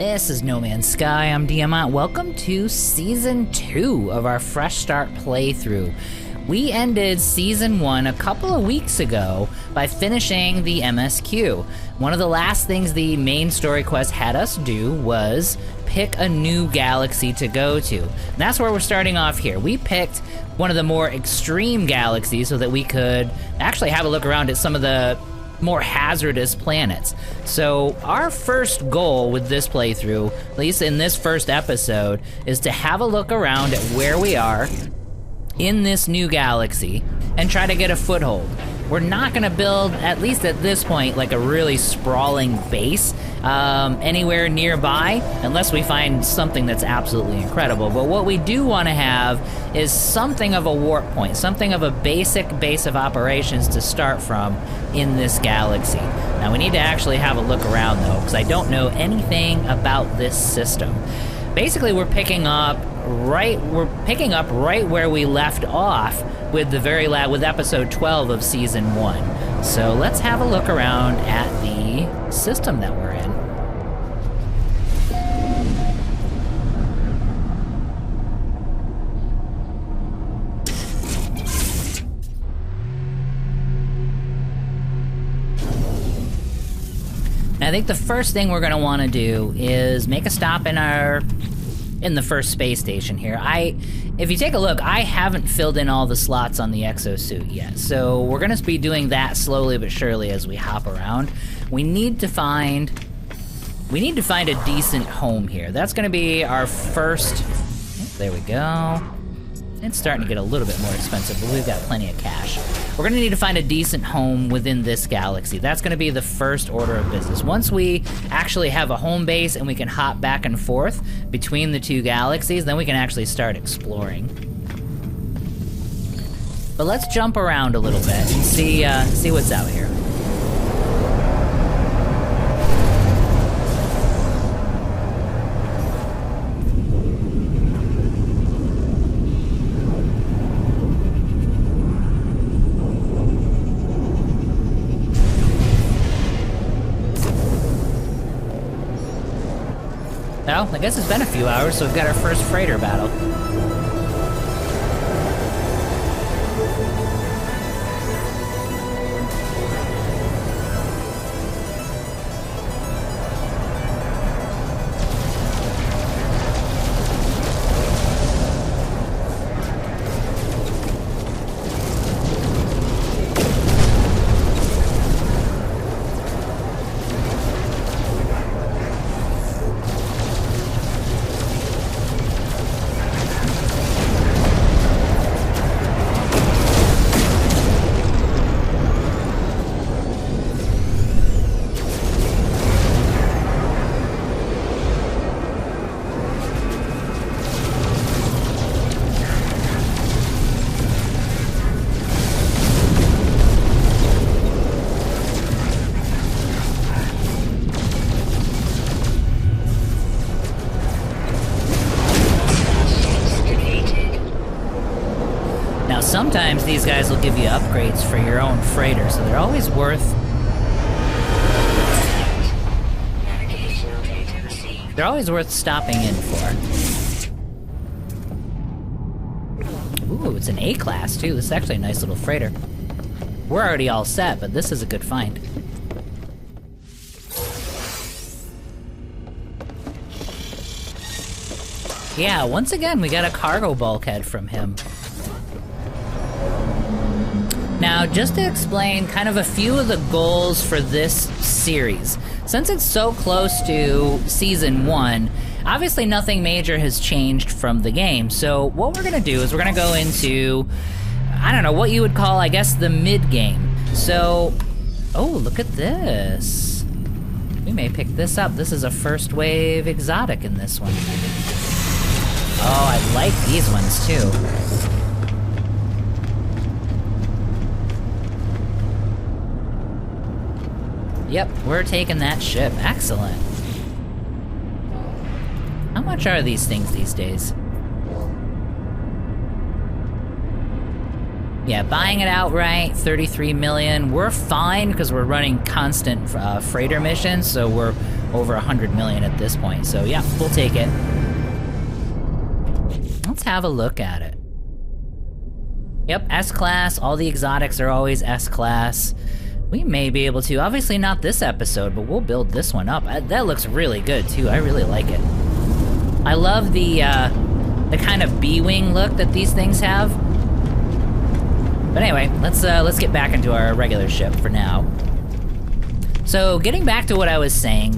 This is No Man's Sky, I'm Diamant. Welcome to Season 2 of our Fresh Start playthrough. We ended Season 1 a couple of weeks ago by finishing the MSQ. One of the last things the main story quest had us do was pick a new galaxy to go to. And that's where we're starting off here. We picked one of the more extreme galaxies so that we could actually have a look around at some of the more hazardous planets. So our first goal with this playthrough, at least in this first episode, is to have a look around at where we are in this new galaxy and try to get a foothold. We're not gonna build, at least at this point, like a really sprawling base anywhere nearby, unless we find something that's absolutely incredible. But what we do wanna have is something of a warp point, something of a basic base of operations to start from in this galaxy. Now we need to actually have a look around though, because I don't know anything about this system. Basically we're picking up right where we left off with with episode 12 of season 1. So let's have a look around at the system that we're in. I think the first thing we're gonna wanna do is make a stop in the first space station here. If you take a look, I haven't filled in all the slots on the exosuit yet, so we're gonna be doing that slowly but surely as we hop around. We need to find a decent home here. That's gonna be our first, there we go. It's starting to get a little bit more expensive, but we've got plenty of cash. We're gonna need to find a decent home within this galaxy. That's gonna be the first order of business. Once we actually have a home base and we can hop back and forth between the two galaxies, then we can actually start exploring. But let's jump around a little bit and see what's out here. Well, I guess it's been a few hours, so we've got our first freighter battle. Sometimes these guys will give you upgrades for your own freighter, so they're always worth stopping in for. Ooh, it's an A-class too. This is actually a nice little freighter. We're already all set, but this is a good find. Yeah, once again, we got a cargo bulkhead from him. Now, just to explain kind of a few of the goals for this series. Since it's so close to Season 1, obviously nothing major has changed from the game. So what we're gonna do is we're gonna go into, I don't know, what you would call, I guess, the mid-game. So, oh, look at this. We may pick this up. This is a first wave exotic in this one. Oh, I like these ones too. Yep, we're taking that ship. Excellent. How much are these things these days? Yeah, buying it outright, 33 million. We're fine because we're running constant freighter missions, so we're over 100 million at this point. So yeah, we'll take it. Let's have a look at it. Yep, S-Class. All the exotics are always S-Class. We may be able to, obviously not this episode, but we'll build this one up. That looks really good too, I really like it. I love the kind of B-wing look that these things have. But anyway, let's get back into our regular ship for now. So getting back to what I was saying,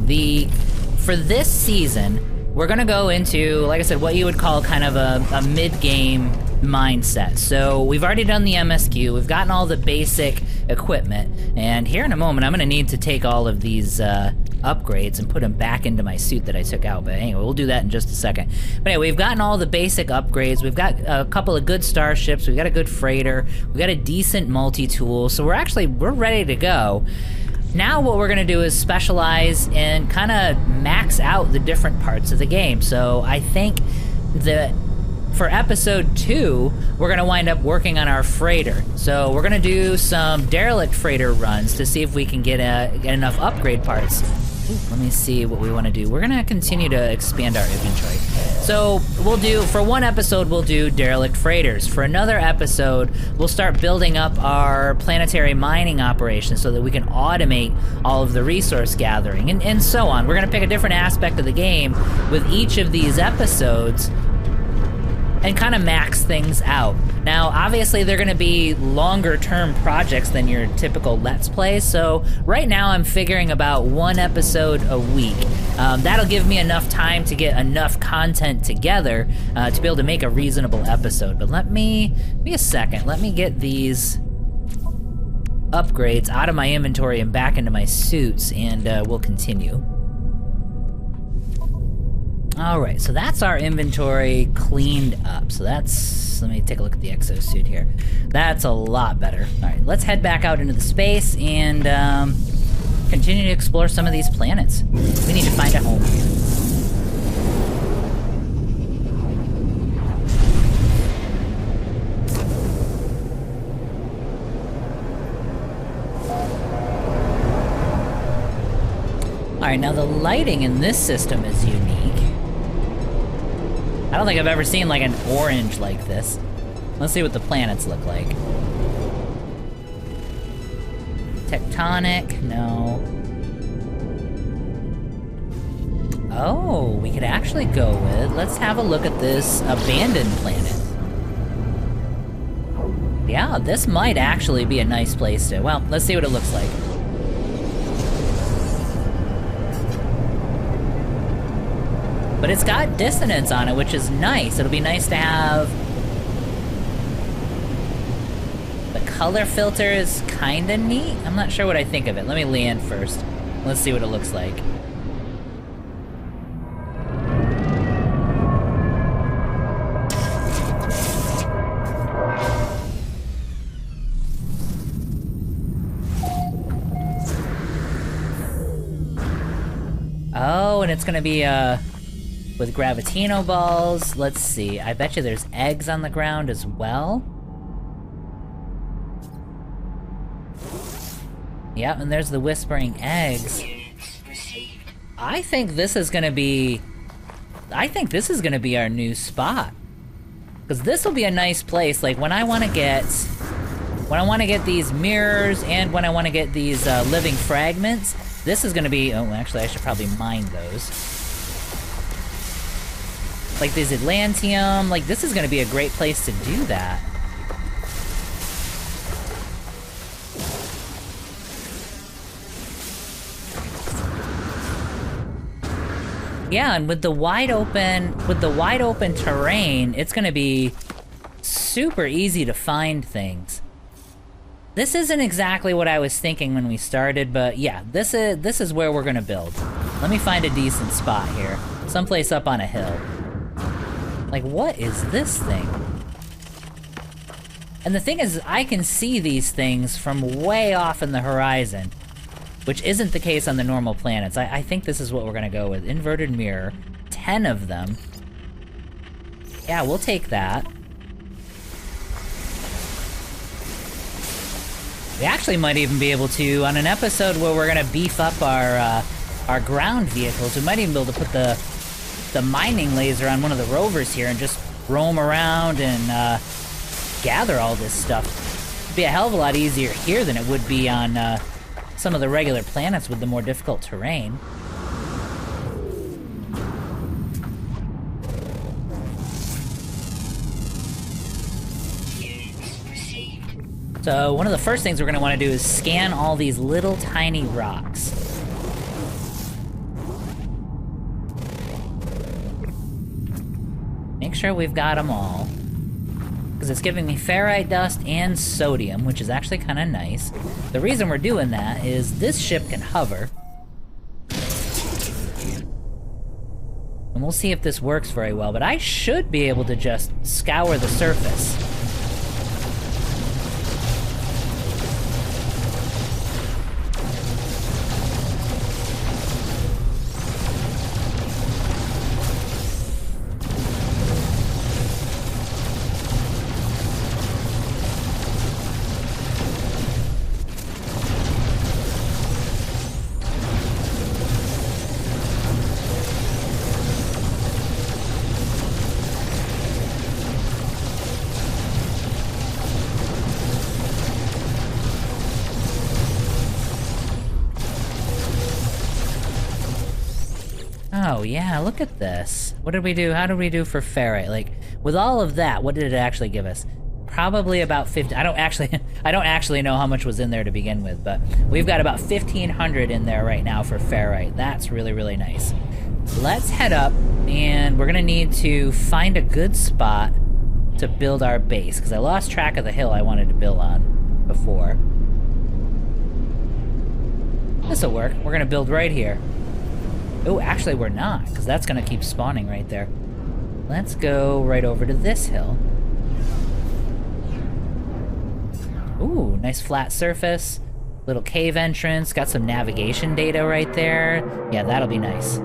for this season, we're gonna go into, like I said, what you would call kind of a mid-game mindset. So we've already done the MSQ, we've gotten all the basic equipment, and here in a moment I'm gonna need to take all of these upgrades and put them back into my suit that I took out, but anyway, we'll do that in just a second. But anyway, we've gotten all the basic upgrades, we've got a couple of good starships, we've got a good freighter, we've got a decent multi-tool, so we're ready to go. Now what we're gonna do is specialize and kind of max out the different parts of the game. So I think that for episode 2, we're gonna wind up working on our freighter. So we're gonna do some derelict freighter runs to see if we can get enough upgrade parts. Ooh, let me see what we want to do. We're gonna continue to expand our inventory. So for one episode, we'll do derelict freighters. For another episode, we'll start building up our planetary mining operations so that we can automate all of the resource gathering, and so on. We're gonna pick a different aspect of the game with each of these episodes and kind of max things out. Now, obviously, they're gonna be longer-term projects than your typical Let's Play, so right now I'm figuring about one episode a week. That'll give me enough time to get enough content together to be able to make a reasonable episode. But give me a second, let me get these upgrades out of my inventory and back into my suits, and we'll continue. Alright, so that's our inventory cleaned up. So let me take a look at the exosuit here. That's a lot better. Alright, let's head back out into the space and continue to explore some of these planets. We need to find a home. Alright, now the lighting in this system is unique. I don't think I've ever seen like an orange like this. Let's see what the planets look like. Tectonic, no. Oh, we could actually go with, let's have a look at this abandoned planet. Yeah, this might actually be a nice place to, well, let's see what it looks like. But it's got dissonance on it, which is nice. It'll be nice to have... The color filter is kinda neat. I'm not sure what I think of it. Let me land first. Let's see what it looks like. Oh, and it's gonna be, with Gravitino balls. Let's see. I bet you there's eggs on the ground as well. Yeah, and there's the whispering eggs. I think this is gonna be our new spot. Because this will be a nice place, like when I wanna get these mirrors and when I wanna get these living fragments, this is gonna be, oh, actually I should probably mine those. Like this Atlantium, like this is gonna be a great place to do that. Yeah, and with the wide open terrain, it's gonna be super easy to find things. This isn't exactly what I was thinking when we started, but yeah, this is where we're gonna build. Let me find a decent spot here. Someplace up on a hill. Like, what is this thing? And the thing is, I can see these things from way off in the horizon, which isn't the case on the normal planets. I think this is what we're gonna go with. Inverted mirror. 10 of them. Yeah, we'll take that. We actually might even be able to, on an episode where we're gonna beef up our our ground vehicles. We might even be able to put the mining laser on one of the rovers here and just roam around and gather all this stuff. It'd be a hell of a lot easier here than it would be on some of the regular planets with the more difficult terrain. So one of the first things we're going to want to do is scan all these little tiny rocks. Make sure we've got them all. Because it's giving me ferrite dust and sodium, which is actually kind of nice. The reason we're doing that is this ship can hover. And we'll see if this works very well, but I should be able to just scour the surface. Oh yeah, look at this. What did we do? How did we do for ferrite? Like, with all of that, what did it actually give us? Probably about 50. I don't actually know how much was in there to begin with, but we've got about 1,500 in there right now for ferrite. That's really, really nice. Let's head up, and we're gonna need to find a good spot to build our base, because I lost track of the hill I wanted to build on before. This'll work. We're gonna build right here. Oh, actually we're not, because that's gonna keep spawning right there. Let's go right over to this hill. Ooh, nice flat surface. Little cave entrance, got some navigation data right there. Yeah, that'll be nice.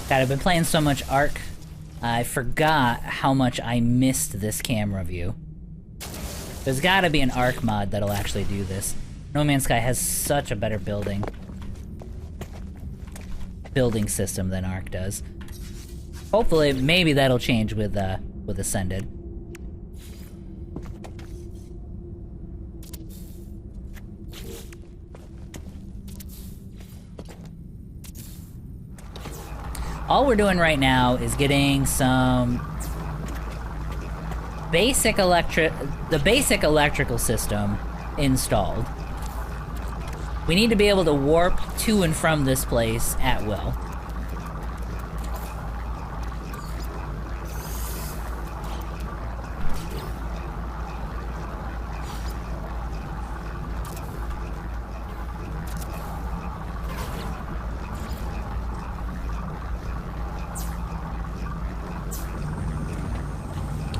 God, I've been playing so much Ark, I forgot how much I missed this camera view. There's gotta be an Ark mod that'll actually do this. No Man's Sky has such a better building system than Ark does. Hopefully, maybe that'll change with Ascended. All we're doing right now is getting some the basic electrical system installed. We need to be able to warp to and from this place at will.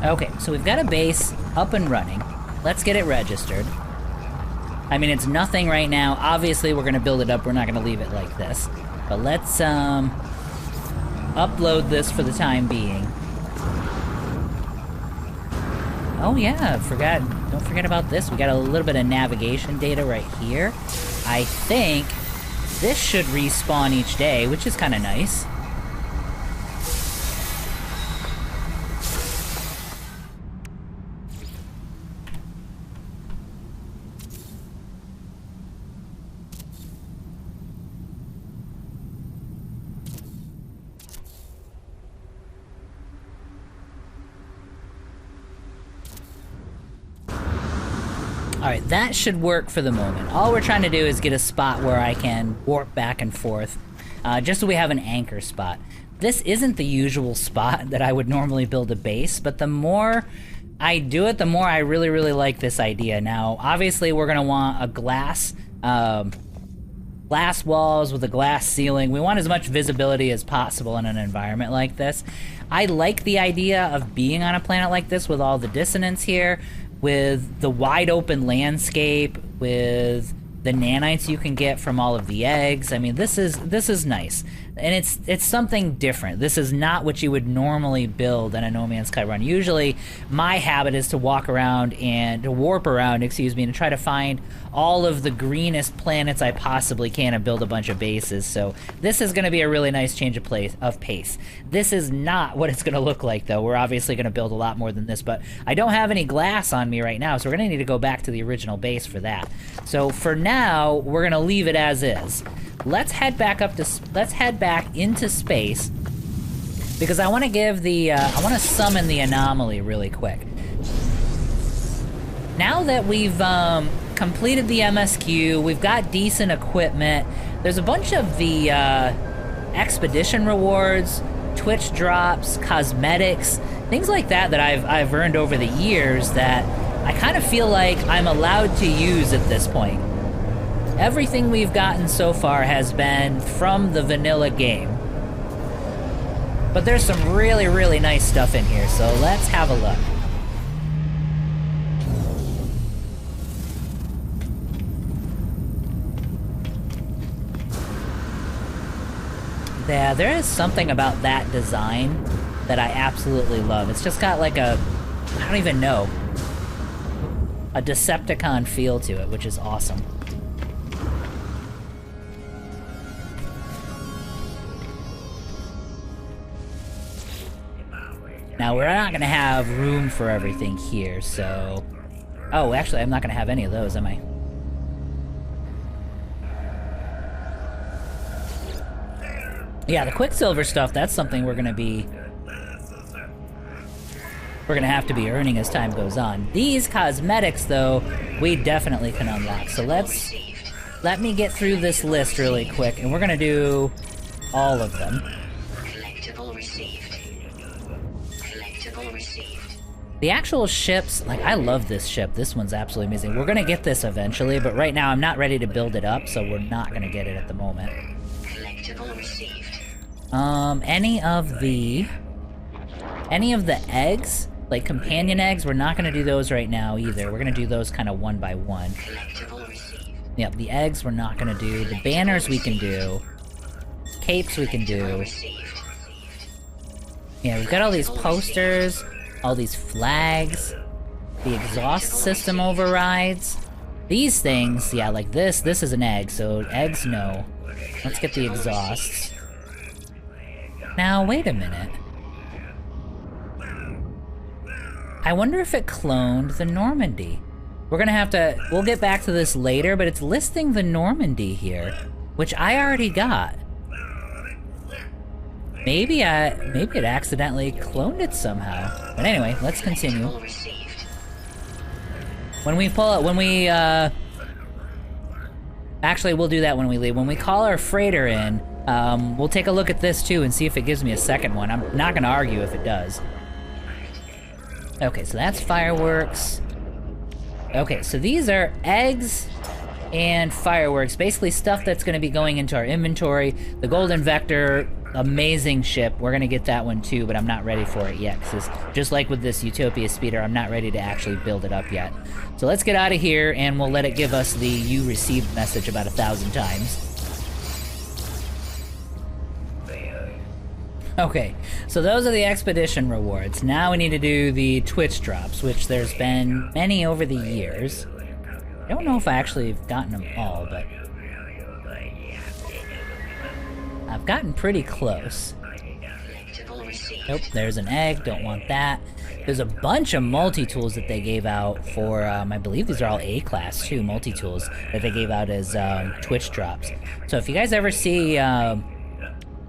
Okay, so we've got a base up and running. Let's get it registered. I mean, it's nothing right now. Obviously, we're gonna build it up. We're not gonna leave it like this. But let's, upload this for the time being. Oh yeah, don't forget about this. We got a little bit of navigation data right here. I think this should respawn each day, which is kind of nice. Alright, that should work for the moment. All we're trying to do is get a spot where I can warp back and forth, just so we have an anchor spot. This isn't the usual spot that I would normally build a base, but the more I do it, the more I really, really like this idea. Now, obviously, we're gonna want a glass walls with a glass ceiling. We want as much visibility as possible in an environment like this. I like the idea of being on a planet like this with all the dissonance here, with the wide open landscape, with the nanites you can get from all of the eggs. I mean, this is nice. And it's something different. This is not what you would normally build in a No Man's Sky run. Usually, my habit is to walk around and to warp around, excuse me, and try to find all of the greenest planets I possibly can and build a bunch of bases. So this is going to be a really nice change of pace. This is not what it's going to look like, though. We're obviously going to build a lot more than this, but I don't have any glass on me right now, so we're going to need to go back to the original base for that. So for now, we're going to leave it as is. Let's head back into space, because I want to give the I want to summon the Anomaly really quick. Now that we've completed the MSQ, we've got decent equipment. There's a bunch of the expedition rewards, Twitch drops, cosmetics, things like that that I've earned over the years that I kind of feel like I'm allowed to use at this point. Everything we've gotten so far has been from the vanilla game. But there's some really, really nice stuff in here, so let's have a look. Yeah, there is something about that design that I absolutely love. It's just got like a, I don't even know, a Decepticon feel to it, which is awesome. Now, we're not going to have room for everything here, so... Oh, actually, I'm not going to have any of those, am I? Yeah, the Quicksilver stuff, that's something we're going to be... We're going to have to be earning as time goes on. These cosmetics, though, we definitely can unlock. So let me get through this list really quick, and we're going to do all of them. The actual ships, like, I love this ship. This one's absolutely amazing. We're gonna get this eventually, but right now I'm not ready to build it up, so we're not gonna get it at the moment. Any of the eggs, like companion eggs, we're not gonna do those right now either. We're gonna do those kind of one by one. Yep, the eggs we're not gonna do. The banners we can do. Capes we can do. Yeah, we've got all these posters. All these flags, the exhaust system overrides. These things, yeah, like this is an egg, so eggs, no. Let's get the exhausts. Now, wait a minute. I wonder if it cloned the Normandy. We're gonna have to, we'll get back to this later, but it's listing the Normandy here, which I already got. Maybe it accidentally cloned it somehow. But anyway, let's continue. When we actually, we'll do that when we leave. When we call our freighter in, we'll take a look at this too and see if it gives me a second one. I'm not gonna argue if it does. Okay, so that's fireworks. Okay, so these are eggs and fireworks. Basically stuff that's gonna be going into our inventory. The Golden Vector, amazing ship. We're gonna get that one too, but I'm not ready for it yet, because just like with this Utopia speeder, I'm not ready to actually build it up yet. So let's get out of here, and we'll let it give us the "you received" message about 1,000 times. Okay, so those are the expedition rewards. Now we need to do the Twitch drops, which there's been many over the years. I don't know if I actually have gotten them all, but I've gotten pretty close. Nope, there's an egg, don't want that. There's a bunch of multi-tools that they gave out for, I believe these are all A-class too, multi-tools that they gave out as Twitch drops. So if you guys ever see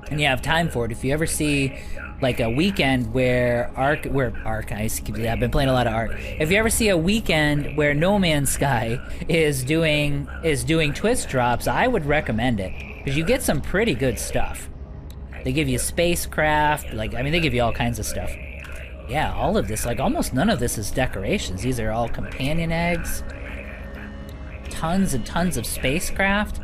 and you have time for it, if you ever see like a weekend where I've been playing a lot of Ark. If you ever see a weekend where No Man's Sky is doing Twitch drops, I would recommend it, because you get some pretty good stuff. They give you spacecraft, like, I mean, they give you all kinds of stuff. Yeah, all of this, like, almost none of this is decorations. These are all companion eggs. Tons and tons of spacecraft.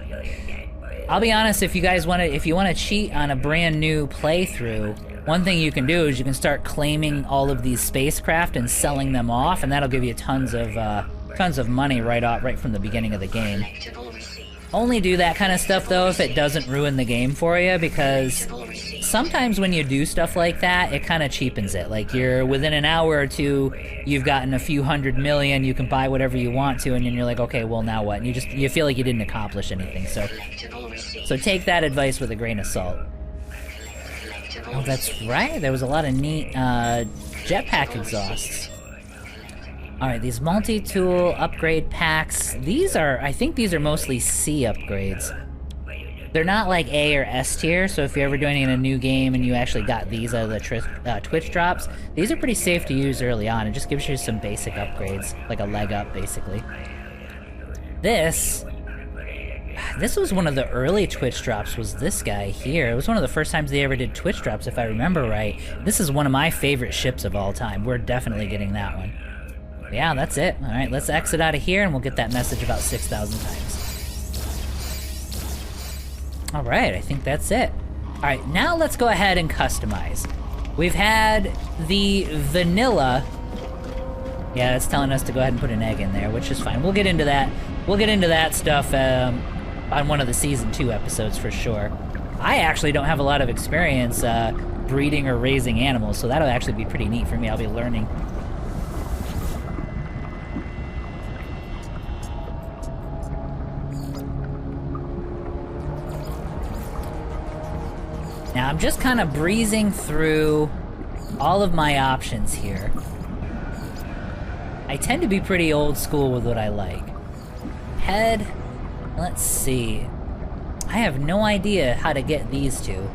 I'll be honest, if you guys want to, if you want to cheat on a brand new playthrough, one thing you can do is you can start claiming all of these spacecraft and selling them off, and that'll give you tons of money right from the beginning of the game. Only do that kind of stuff though if it doesn't ruin the game for you, because sometimes when you do stuff like that, it kind of cheapens it. Like, you're within an hour or two, you've gotten a few 100 million, you can buy whatever you want to, and then you're like, okay, well now what? And you feel like you didn't accomplish anything. So take that advice with a grain of salt. Oh, that's right. There was a lot of neat jetpack exhausts. Alright, these multi-tool upgrade packs, I think these are mostly C upgrades. They're not like A or S tier, so if you're ever doing it in a new game and you actually got these out of the Twitch drops, these are pretty safe to use early on. It just gives you some basic upgrades, like a leg up, basically. This was one of the early Twitch drops, was this guy here. It was one of the first times they ever did Twitch drops, if I remember right. This is one of my favorite ships of all time. We're definitely getting that one. Yeah, that's it. Alright, let's exit out of here and we'll get that message about 6,000 times. Alright, I think that's it. Alright, now let's go ahead and customize. We've had the vanilla. Yeah, it's telling us to go ahead and put an egg in there, which is fine. We'll get into that. We'll get into that stuff on one of the Season 2 episodes for sure. I actually don't have a lot of experience breeding or raising animals, so that'll actually be pretty neat for me. I'll be learning. Now, I'm just kind of breezing through all of my options here. I tend to be pretty old school with what I like. Head, let's see. I have no idea how to get these two.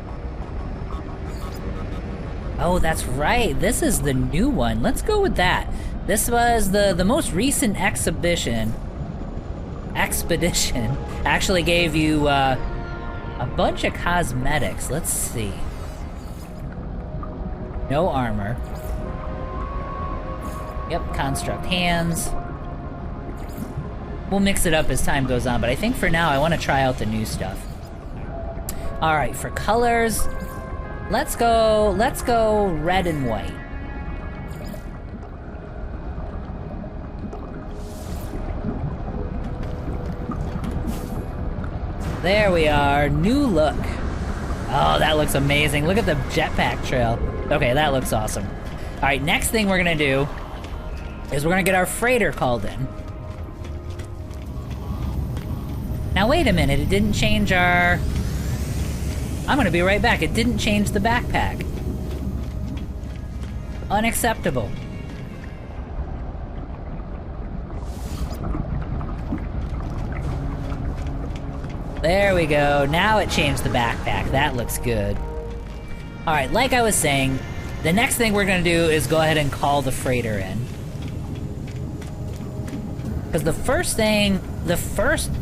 Oh, that's right, this is the new one. Let's go with that. This was the most recent expedition actually gave you a bunch of cosmetics. Let's see. No armor. Yep, construct hands. We'll mix it up as time goes on, but I think for now I want to try out the new stuff. Alright, for colors, let's go red and white. There we are, new look. Oh, that looks amazing. Look at the jetpack trail. Okay, that looks awesome. All right, next thing we're gonna do is we're gonna get our freighter called in. Now wait a minute, it didn't change our... I'm gonna be right back. It didn't change the backpack. Unacceptable. There we go. Now it changed the backpack. That looks good. Alright, like I was saying, the next thing we're gonna do is go ahead and call the freighter in. Because the first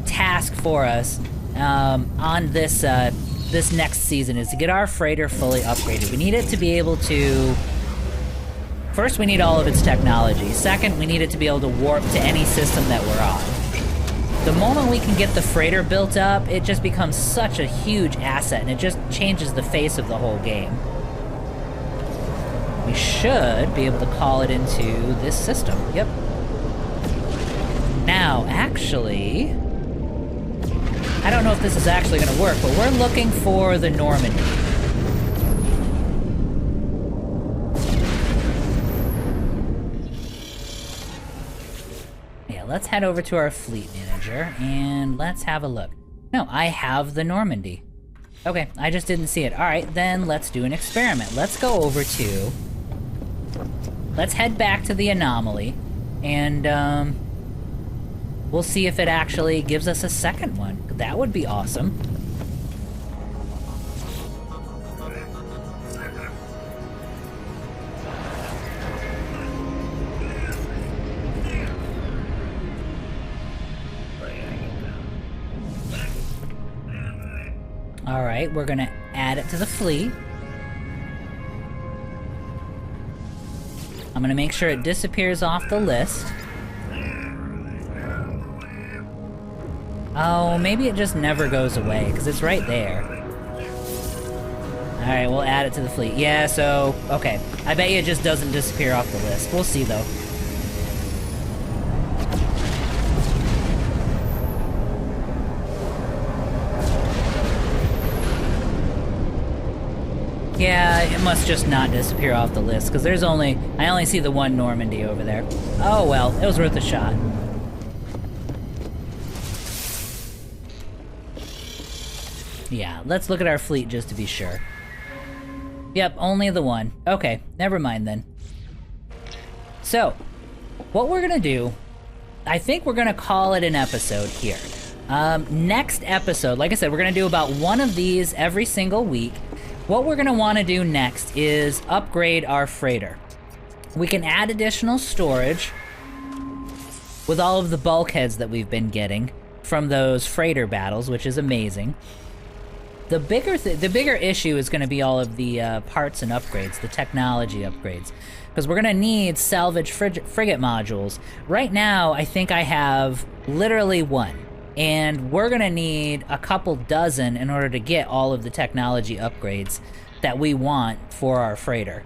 task for us on this this next season is to get our freighter fully upgraded. We need it to be able to... First, we need all of its technology. Second, we need it to be able to warp to any system that we're on. The moment we can get the freighter built up, it just becomes such a huge asset, and it just changes the face of the whole game. We should be able to call it into this system. Yep. Now, actually... I don't know if this is actually going to work, but we're looking for the Normandy. Yeah, let's head over to our fleet manager, and let's have a look. No, I have the Normandy. Okay, I just didn't see it. Alright, then let's do an experiment. Let's go over to... Let's head back to the Anomaly, and, we'll see if it actually gives us a second one. That would be awesome. All right, we're gonna add it to the fleet. I'm gonna make sure it disappears off the list. Oh, maybe it just never goes away, because it's right there. Alright, we'll add it to the fleet. Yeah, so, okay. I bet you it just doesn't disappear off the list. We'll see, though. Yeah, it must just not disappear off the list, because there's only... I only see the one Normandy over there. Oh, well, it was worth a shot. Yeah, let's look at our fleet just to be sure. Yep, only the one. Okay, never mind then. So, what we're gonna do, I think we're gonna call it an episode here. Next episode, like I said, we're gonna do about one of these every single week. What we're gonna wanna do next is upgrade our freighter. We can add additional storage with all of the bulkheads that we've been getting from those freighter battles, which is amazing. The bigger issue is going to be all of the parts and upgrades, the technology upgrades, because we're going to need salvage frigate modules. Right now, I think I have literally one, and we're going to need a couple dozen in order to get all of the technology upgrades that we want for our freighter.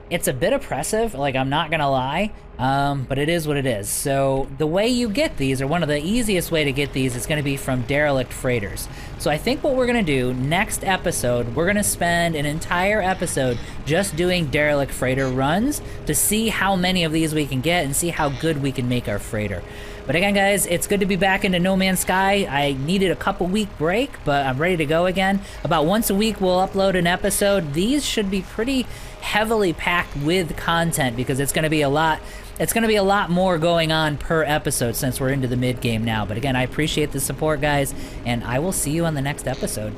It's a bit oppressive, like, I'm not gonna lie, but it is what it is. So the way you get these, or one of the easiest way to get these, is gonna be from derelict freighters. So I think what we're gonna do next episode, we're gonna spend an entire episode just doing derelict freighter runs to see how many of these we can get and see how good we can make our freighter. But again, guys, it's good to be back into No Man's Sky. I needed a couple-week break, but I'm ready to go again. About once a week, we'll upload an episode. These should be pretty heavily packed with content because it's going to be a lot. It's going to be a lot more going on per episode since we're into the mid-game now. But again, I appreciate the support, guys, and I will see you on the next episode.